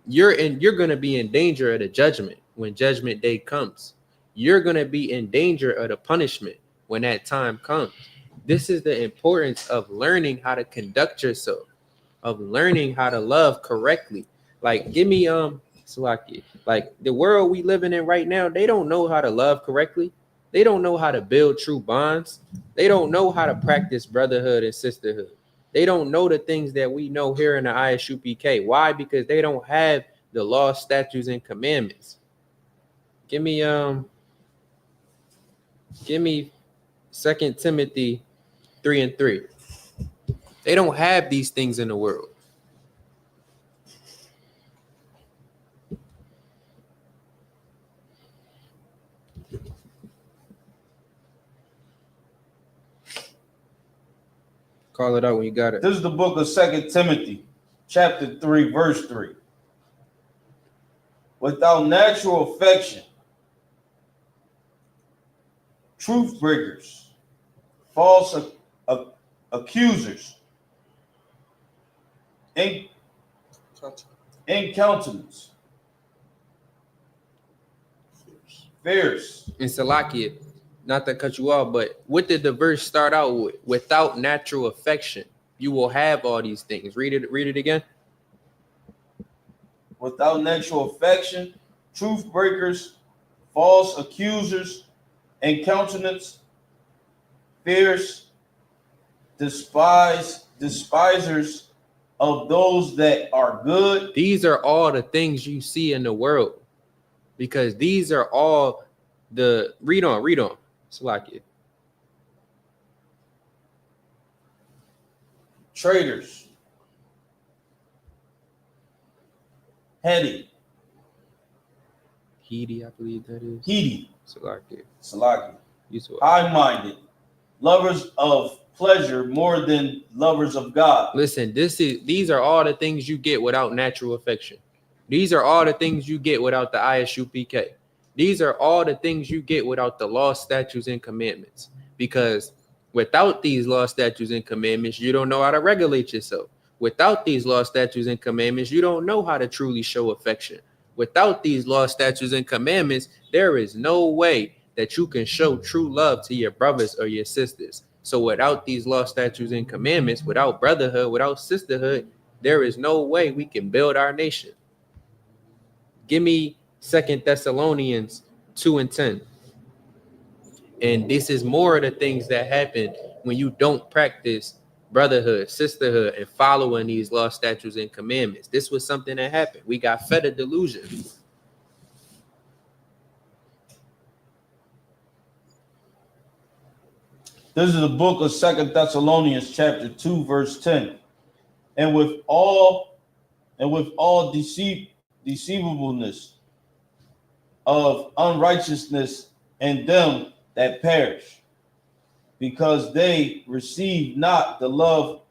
you're going to be in danger of the judgment when judgment day comes. You're going to be in danger of the punishment when that time comes. This is the importance of learning how to conduct yourself, of learning how to love correctly. Like, give me Salaki. Like, the world we living in right now, they don't know how to love correctly. They don't know how to build true bonds. They don't know how to practice brotherhood and sisterhood. They don't know the things that we know here in the ISUPK. Why? Because they don't have the law, statutes, and commandments. Give me 2 Timothy 3:3. They don't have these things in the world. Call it out when you got it. This is the book of 2 Timothy, chapter 3, verse 3. Without natural affection, truth breakers, false accusers, incountenance, fierce. And Salakia, not to cut you off, but what did the verse start out with? Without natural affection, you will have all these things. Read it again. Without natural affection, truth breakers, false accusers, incountenance, fierce, despisers of those that are good. These are all the things you see in the world, because these are all the read on. Salakia. Traitors, heady, I believe that is. heedy, Salakia. high-minded, lovers of pleasure more than lovers of God. Listen, these are all the things you get without natural affection. These are all the things you get without the ISUPK. These are all the things you get without the law, statutes, and commandments. Because without these law, statutes, and commandments, you don't know how to regulate yourself. Without these law, statutes, and commandments, you don't know how to truly show affection. Without these law, statutes, and commandments, there is no way that you can show true love to your brothers or your sisters. So without these law, statutes, and commandments, without brotherhood, without sisterhood, there is no way we can build our nation. Give me 2 Thessalonians 2:10. And this is more of the things that happen when you don't practice brotherhood, sisterhood, and following these law, statutes, and commandments. This was something that happened. We got fed a delusion. This is the book of 2 Thessalonians, chapter 2, verse 10. And with all deceivableness of unrighteousness in them that perish, because they receive not the love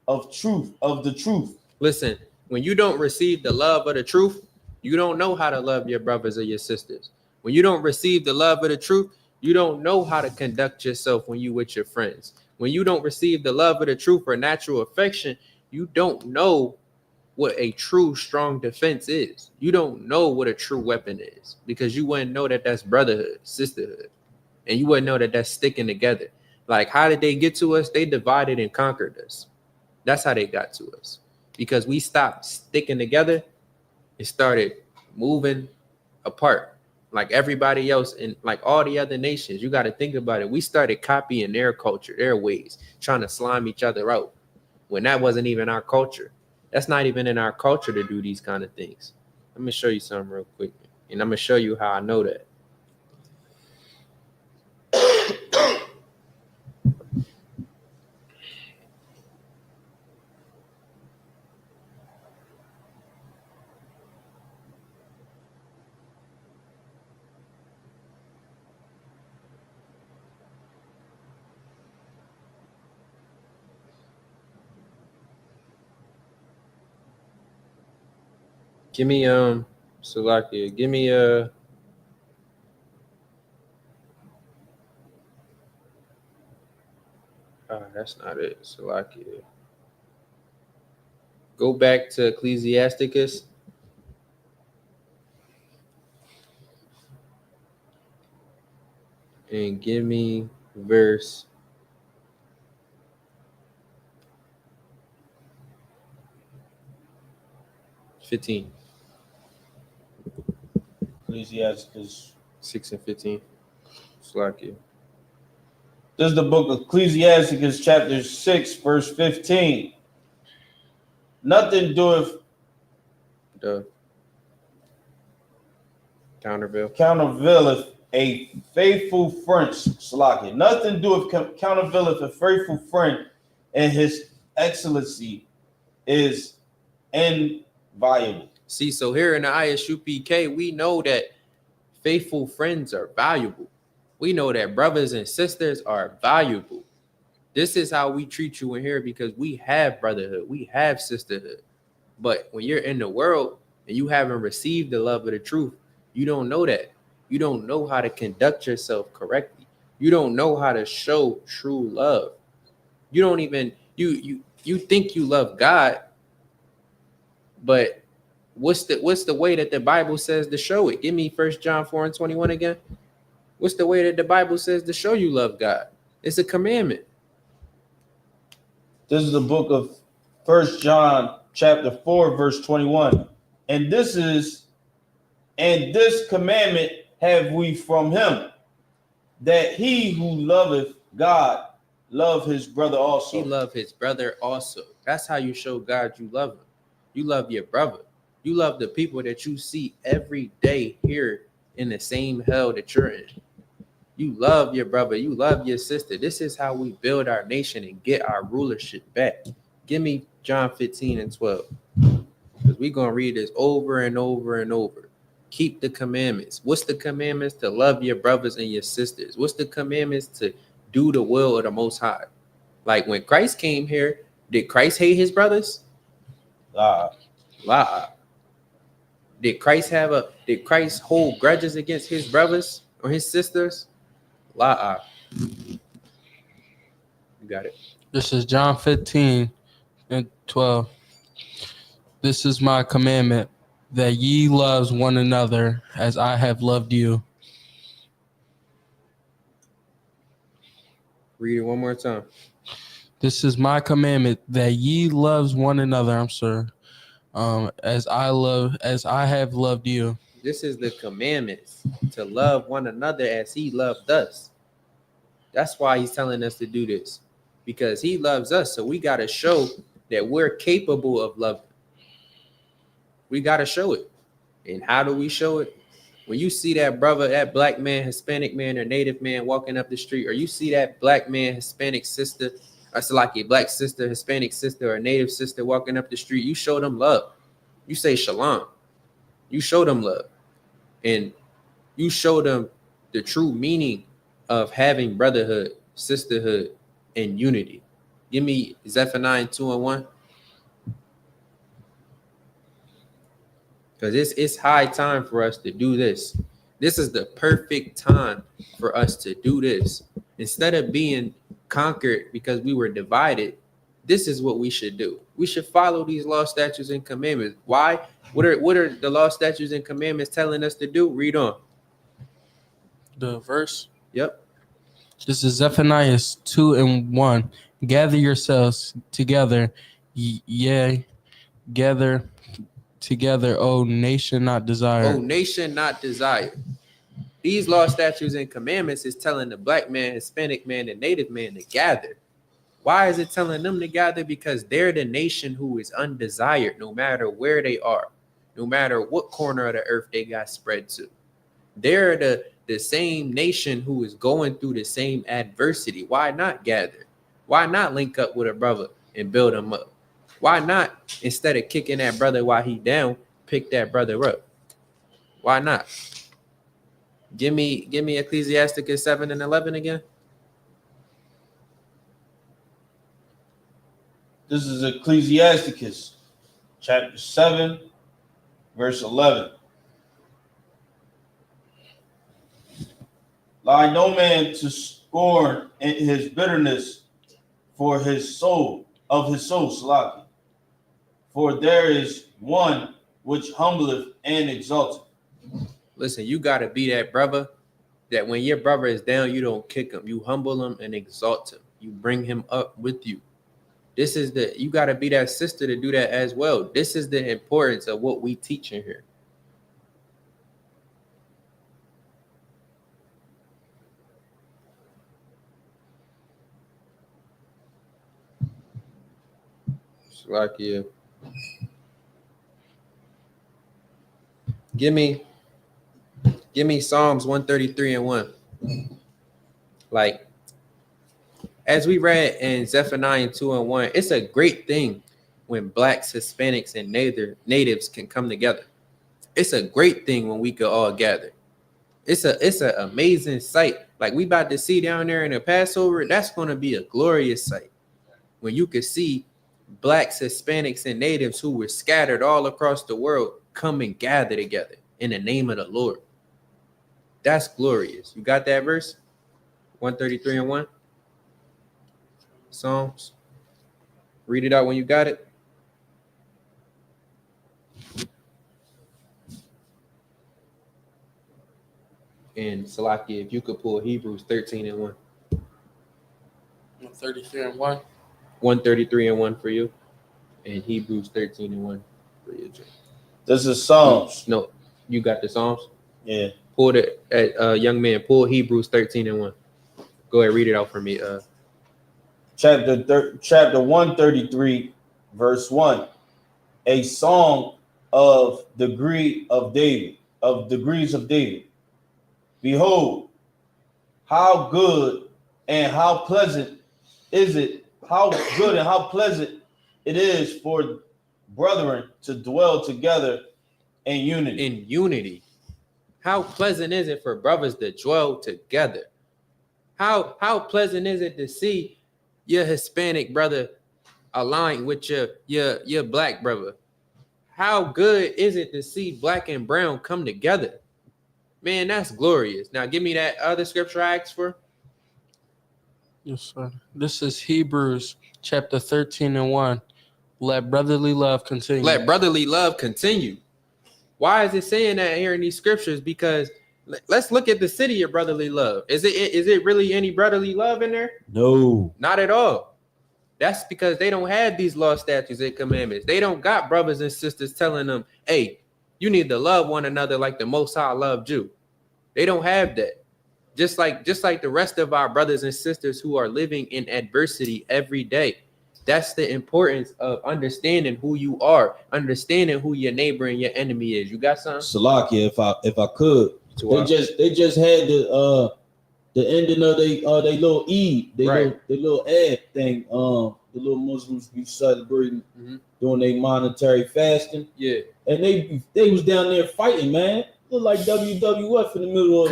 of the truth. Listen, when you don't receive the love of the truth, you don't know how to love your brothers or your sisters. When you don't receive the love of the truth, you don't know how to conduct yourself when you with your friends. When you don't receive the love of the truth or natural affection, you don't know what a true strong defense is. You don't know what a true weapon is, because you wouldn't know that that's brotherhood, sisterhood, and you wouldn't know that that's sticking together. Like, how did they get to us? They divided and conquered us. That's how they got to us, because we stopped sticking together and started moving apart. Like everybody else and like all the other nations, you got to think about it. We started copying their culture, their ways, trying to slime each other out when that wasn't even our culture. That's not even in our culture to do these kind of things. Let me show you something real quick, and I'm going to show you how I know that. Give me Salakia. Give me that's not it. Salakia. Go back to Ecclesiasticus. And give me verse 15. Ecclesiasticus 6 and 15. Salakia. This is the book of Ecclesiasticus, chapter 6, verse 15. Nothing doeth The countervaileth a faithful friend. Salaki. Nothing doeth countervaileth a faithful friend, and his excellency is inviolable. See, so here in the ISUPK, we know that faithful friends are valuable. We know that brothers and sisters are valuable. This is how we treat you in here because we have brotherhood, we have sisterhood. But when you're in the world and you haven't received the love of the truth, you don't know that. You don't know how to conduct yourself correctly. You don't know how to show true love. You don't even you think you love God, but what's the way that the Bible says to show it? Give me 1 John 4 and 21 again. What's the way that the Bible says to show you love God? It's a commandment. This is the book of 1 John chapter 4, verse 21. And this commandment have we from him, that he who loveth God love his brother also. He love his brother also. That's how you show God you love him. You love your brother. You love the people that you see every day here in the same hell that you're in. You love your brother. You love your sister. This is how we build our nation and get our rulership back. Give me John 15 and 12. Because we're going to read this over and over and over. Keep the commandments. What's the commandments? To love your brothers and your sisters. What's the commandments? To do the will of the Most High. Like when Christ came here, did Christ hate his brothers? Lie. Did Christ hold grudges against his brothers or his sisters? Lie. You got it. This is John 15 and 12. This is my commandment, that ye love one another as I have loved you. Read it one more time. This is my commandment, that ye love one another. As I have loved you. This is the commandments, to love one another as he loved us. That's why he's telling us to do this, because he loves us. So we got to show that we're capable of loving. We got to show it. And how do we show it? When you see that brother, that black man, Hispanic man, or native man walking up the street, or you see that black man, Hispanic sister, or so like a black sister, Hispanic sister, or native sister walking up the street, you show them love. You say shalom. You show them love. And you show them the true meaning of having brotherhood, sisterhood, and unity. Give me Zephaniah 2 and 1. Because it's high time for us to do this. This is the perfect time for us to do this. Instead of being conquered because we were divided, this is what we should do. We should follow these law, statutes, and commandments. Why? What are the law, statutes, and commandments telling us to do? Read on. The verse? Yep. This is Zephaniah 2 and 1. Gather yourselves together, gather together, O nation not desired. O nation not desired. These law, statutes, and commandments is telling the black man, Hispanic man, and native man to gather. Why is it telling them to gather? Because they're the nation who is undesired, no matter where they are, no matter what corner of the earth they got spread to. They're the same nation who is going through the same adversity. Why not gather? Why not link up with a brother and build him up? Why not, instead of kicking that brother while he down, pick that brother up? Why not? Give me Ecclesiasticus 7 and 11 again. This is Ecclesiasticus chapter 7, verse 11. Lie no man to scorn in his bitterness for his soul, of his soul, Salaki. For there is one which humbleth and exalteth. Listen, you got to be that brother that when your brother is down, you don't kick him. You humble him and exalt him. You bring him up with you. You got to be that sister to do that as well. This is the importance of what we teach in here. Slovakia. Give me Psalms 133 and 1. Like, as we read in Zephaniah 2 and 1, it's a great thing when blacks, Hispanics, and natives can come together. It's a great thing when we could all gather. It's an amazing sight. Like we about to see down there in the Passover, that's going to be a glorious sight. When you could see blacks, Hispanics, and natives who were scattered all across the world come and gather together in the name of the Lord. That's glorious. You got that verse? 133 and 1? Psalms. Read it out when you got it. And Salaki, if you could pull Hebrews 13 and 1. 133 and 1. 133 and 1 for you. And Hebrews 13 and 1 for you, Jay. This is Psalms. No, you got the Psalms? Yeah. Pull it, young man, pull Hebrews 13 and 1. Go ahead, read it out for me. Chapter 133, verse 1. A song of degrees of David. Behold, how good and how pleasant is it, how good and how pleasant it is for brethren to dwell together in unity. In unity. How pleasant is it for brothers to dwell together? How pleasant is it to see your Hispanic brother aligned with your black brother? How good is it to see black and brown come together? Man, that's glorious. Now give me that other scripture I asked for. Yes, sir. This is Hebrews chapter 13 and 1. Let brotherly love continue. Let brotherly love continue. Why is it saying that here in these scriptures? Because let's look at the city of brotherly love. Is it really any brotherly love in there? No. Not at all. That's because they don't have these law, statutes, and commandments. They don't got brothers and sisters telling them, hey, you need to love one another like the Most High loved you. They don't have that. Just like the rest of our brothers and sisters who are living in adversity every day. That's the importance of understanding who you are, understanding who your neighbor and your enemy is. You got something? Salakia, if I could, they just had the ending of they little Eid, they little Eid thing. The little Muslims be celebrating doing their monetary fasting. Yeah, and they was down there fighting, man. Look like WWF in the middle of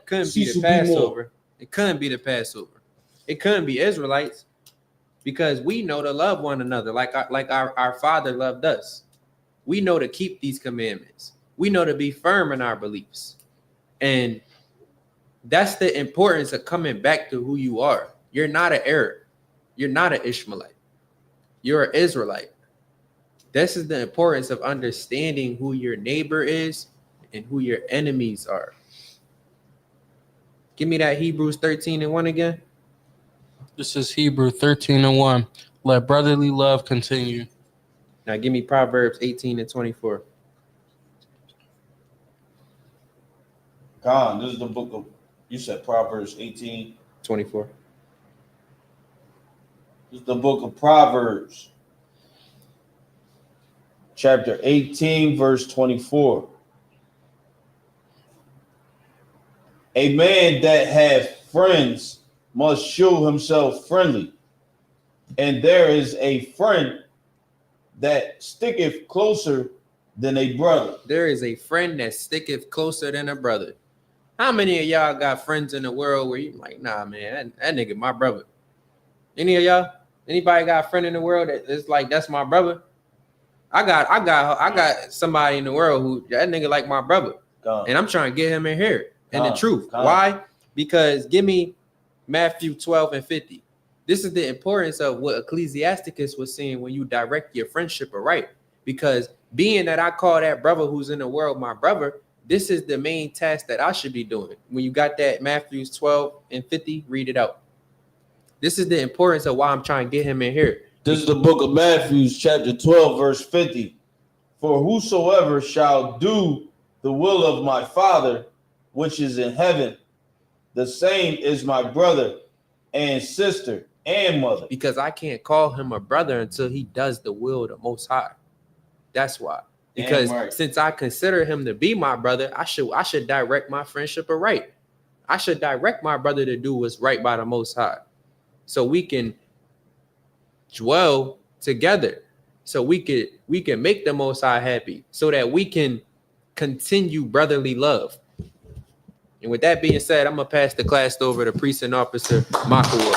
couldn't be the Passover. It couldn't be the Passover. It couldn't be Israelites. Because we know to love one another like our Father loved us. We know to keep these commandments. We know to be firm in our beliefs. And that's the importance of coming back to who you are. You're not an Arab. You're not an Ishmaelite. You're an Israelite. This is the importance of understanding who your neighbor is and who your enemies are. Give me that Hebrews 13 and 1 again. This is Hebrew 13 and 1. Let brotherly love continue. Now give me Proverbs 18 and 24. God, this is the book of, you said Proverbs 18. 24. This is the book of Proverbs, chapter 18, verse 24. A man that hath friends must show himself friendly, and there is a friend that sticketh closer than a brother. There is a friend that sticketh closer than a brother. How many of y'all got friends in the world where you like, nah, man, that nigga my brother? Any of y'all? Anybody got a friend in the world that is like, that's my brother? I got somebody in the world who that nigga like my brother, and I'm trying to get him in here. And the truth, why? Because give me Matthew 12:50. This is the importance of what Ecclesiasticus was saying when you direct your friendship aright. Because being that I call that brother who's in the world my brother, this is the main task that I should be doing. When you got that Matthew 12:50, read it out. This is the importance of why I'm trying to get him in here. This is the book of Matthew, chapter 12, verse 50. For whosoever shall do the will of my Father, which is in heaven, the same is my brother and sister and mother. Because I can't call him a brother until he does the will of the Most High. That's why. Because since I consider him to be my brother, I should direct my friendship aright. I should direct my brother to do what's right by the Most High, so we can dwell together, so we can make the Most High happy, so that we can continue brotherly love. And with that being said, I'm gonna pass the class over to Precinct Officer Makua.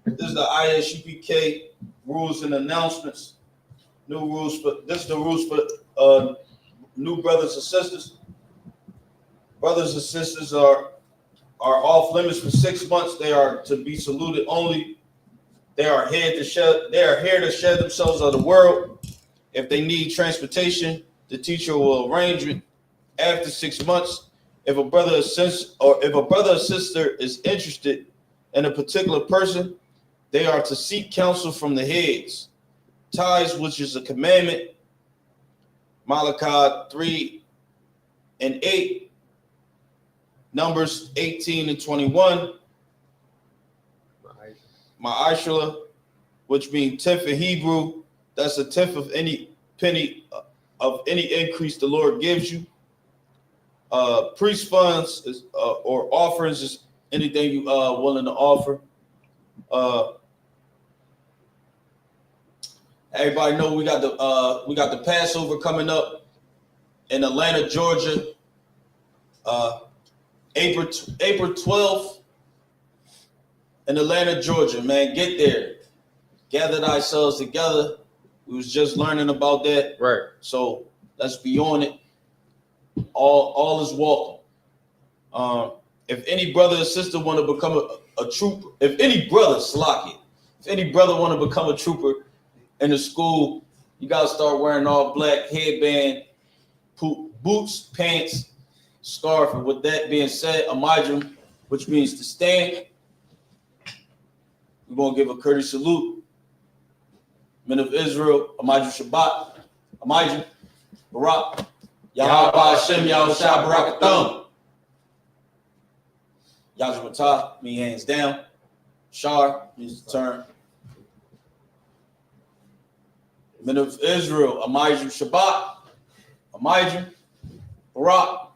This is the ISUPK rules and announcements. New rules for this is the rules for new brothers and sisters. Brothers and sisters are off limits for 6 months. They are to be saluted only. They are here to shed themselves of the world. If they need transportation, the teacher will arrange it after 6 months. If a brother or sister is interested in a particular person, they are to seek counsel from the heads. Tithes, which is a commandment, Malachi 3 and 8, Numbers 18 and 21, Ma'ashra, which means tenth in Hebrew, that's a tenth of any penny of any increase the Lord gives you. Priest funds is, or offerings is anything you willing to offer. Everybody know we got the Passover coming up in Atlanta, Georgia. April 12th in Atlanta, Georgia. Man, get there. Gather thyselves together. We was just learning about that. Right. So let's be on it. All is welcome. If any brother or sister want to become a trooper, if any brother want to become a trooper in the school, you gotta start wearing all black, headband, boots, pants, scarf. And with that being said, Amijim, which means to stand, we're gonna give a courteous salute. Men of Israel, Amijim Shabbat, Amijim, Barak, Yahweh Hashem, Yahushua Barakatham. Yajmatah, me hands down. Shar means to turn. Men of Israel, Amijim Shabbat, Amijim, Barak,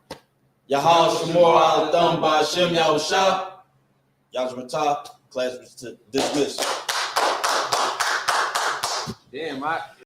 Yahal Shemor Al Thumb by Hashem Yahushua, Yajmatah, class was to dismiss. Damn,